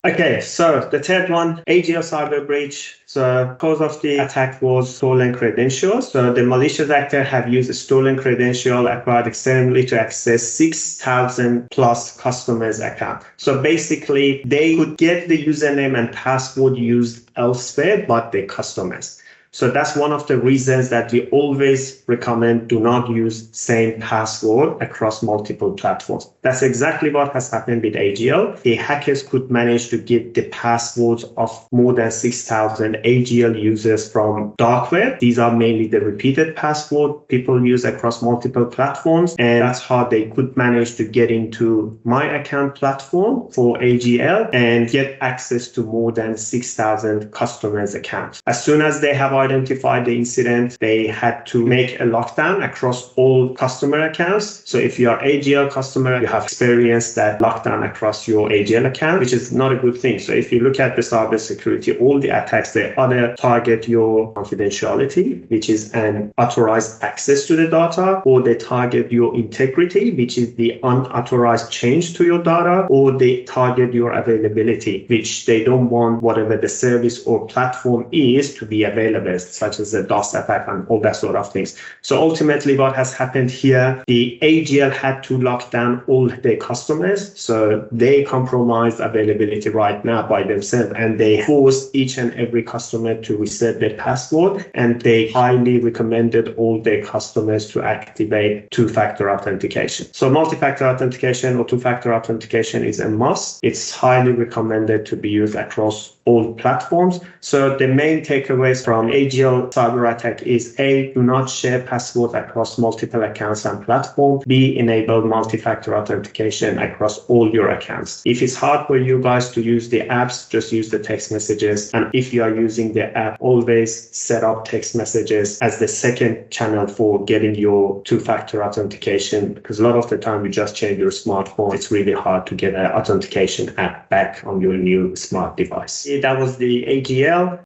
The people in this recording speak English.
Okay, so the third one, AGL cyber breach. So cause of the attack was stolen credentials. So the malicious actor have used a stolen credential acquired externally to access 6,000 plus customers' account. So basically, they could get the username and password used elsewhere, but the customers. So that's one of the reasons that we always recommend do not use same password across multiple platforms. That's exactly what has happened with AGL. The hackers could manage to get the passwords of more than 6,000 AGL users from dark web. These are mainly the repeated password people use across multiple platforms. And that's how they could manage to get into my account platform for AGL and get access to more than 6,000 customers' accounts. As soon as they have identified the incident, they had to make a lockdown across all customer accounts. So if you are AGL customer, you have experienced that lockdown across your AGL account, which is not a good thing. So if you look at the cybersecurity, all the attacks, they either target your confidentiality, which is an authorized access to the data, or they target your integrity, which is the unauthorized change to your data, or they target your availability, which they don't want whatever the service or platform is to be available, such as the DOS attack and all that sort of things. So ultimately what has happened here, the AGL had to lock down all their customers. So they compromised availability right now by themselves, and they forced each and every customer to reset their password, and they highly recommended all their customers to activate two-factor authentication. So multi-factor authentication or two-factor authentication is a must. It's highly recommended to be used across all platforms. So the main takeaways from AGL cyber attack is A, do not share passwords across multiple accounts and platforms. B, enable multi-factor authentication across all your accounts. If it's hard for you guys to use the apps, just use the text messages. And if you are using the app, always set up text messages as the second channel for getting your two-factor authentication, because a lot of the time you just change your smartphone. It's really hard to get an authentication app back on your new smart device. That was the AGL.